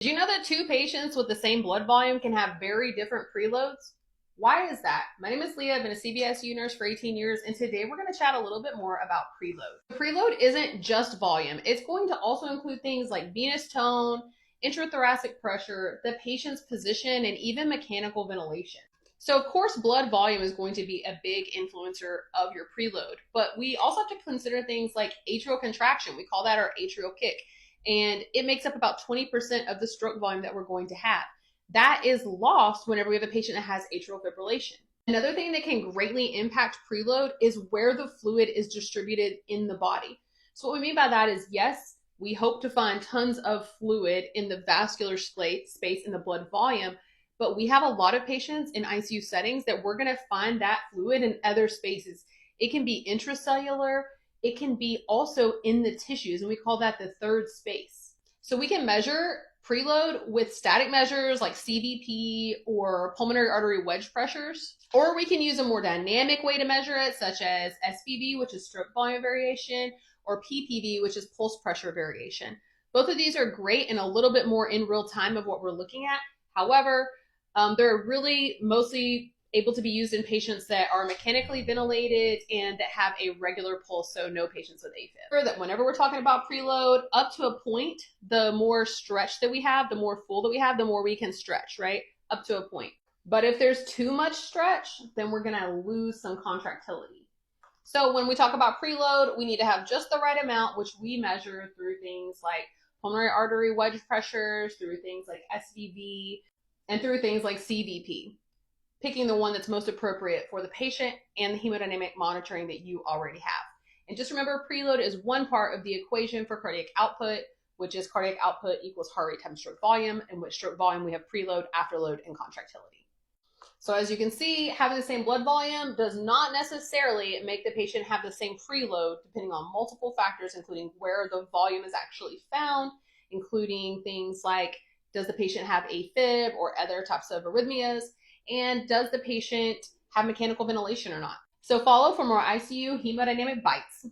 Did you know that two patients with the same blood volume can have very different preloads? Why is that? My name is Leah. I've been a CVSU nurse for 18 years, and today we're going to chat a little bit more about preload. Preload isn't just volume. It's going to also include things like venous tone, intrathoracic pressure, the patient's position, and even mechanical ventilation. So, of course, blood volume is going to be a big influencer of your preload, but we also have to consider things like atrial contraction. We call that our atrial kick, and it makes up about 20% of the stroke volume that we're going to have. That is lost whenever we have a patient that has atrial fibrillation. Another thing that can greatly impact preload is where the fluid is distributed in the body. So, what we mean by that is yes, we hope to find tons of fluid in the vascular space in the blood volume, but we have a lot of patients in ICU settings that we're going to find that fluid in other spaces. It can be intracellular, it can be also in the tissues, and we call that the third space. So we can measure preload with static measures like CVP or pulmonary artery wedge pressures, or we can use a more dynamic way to measure it, such as SVV, which is stroke volume variation, or PPV, which is pulse pressure variation. Both of these are great and a little bit more in real time of what we're looking at. However, they're really mostly able to be used in patients that are mechanically ventilated and that have a regular pulse, so no patients with AFib. Remember that whenever we're talking about preload, up to a point, the more stretch that we have, the more full that we have, the more we can stretch, right? Up to a point. But if there's too much stretch, then we're going to lose some contractility. So when we talk about preload, we need to have just the right amount, which we measure through things like pulmonary artery wedge pressures, through things like SVV, and through things like CVP, picking the one that's most appropriate for the patient and the hemodynamic monitoring that you already have. And just remember, preload is one part of the equation for cardiac output, which is cardiac output equals heart rate times stroke volume, and with stroke volume we have preload, afterload, and contractility. So as you can see, having the same blood volume does not necessarily make the patient have the same preload, depending on multiple factors, including where the volume is actually found, including things like does the patient have AFib or other types of arrhythmias? And does the patient have mechanical ventilation or not? So follow for more ICU hemodynamic bites.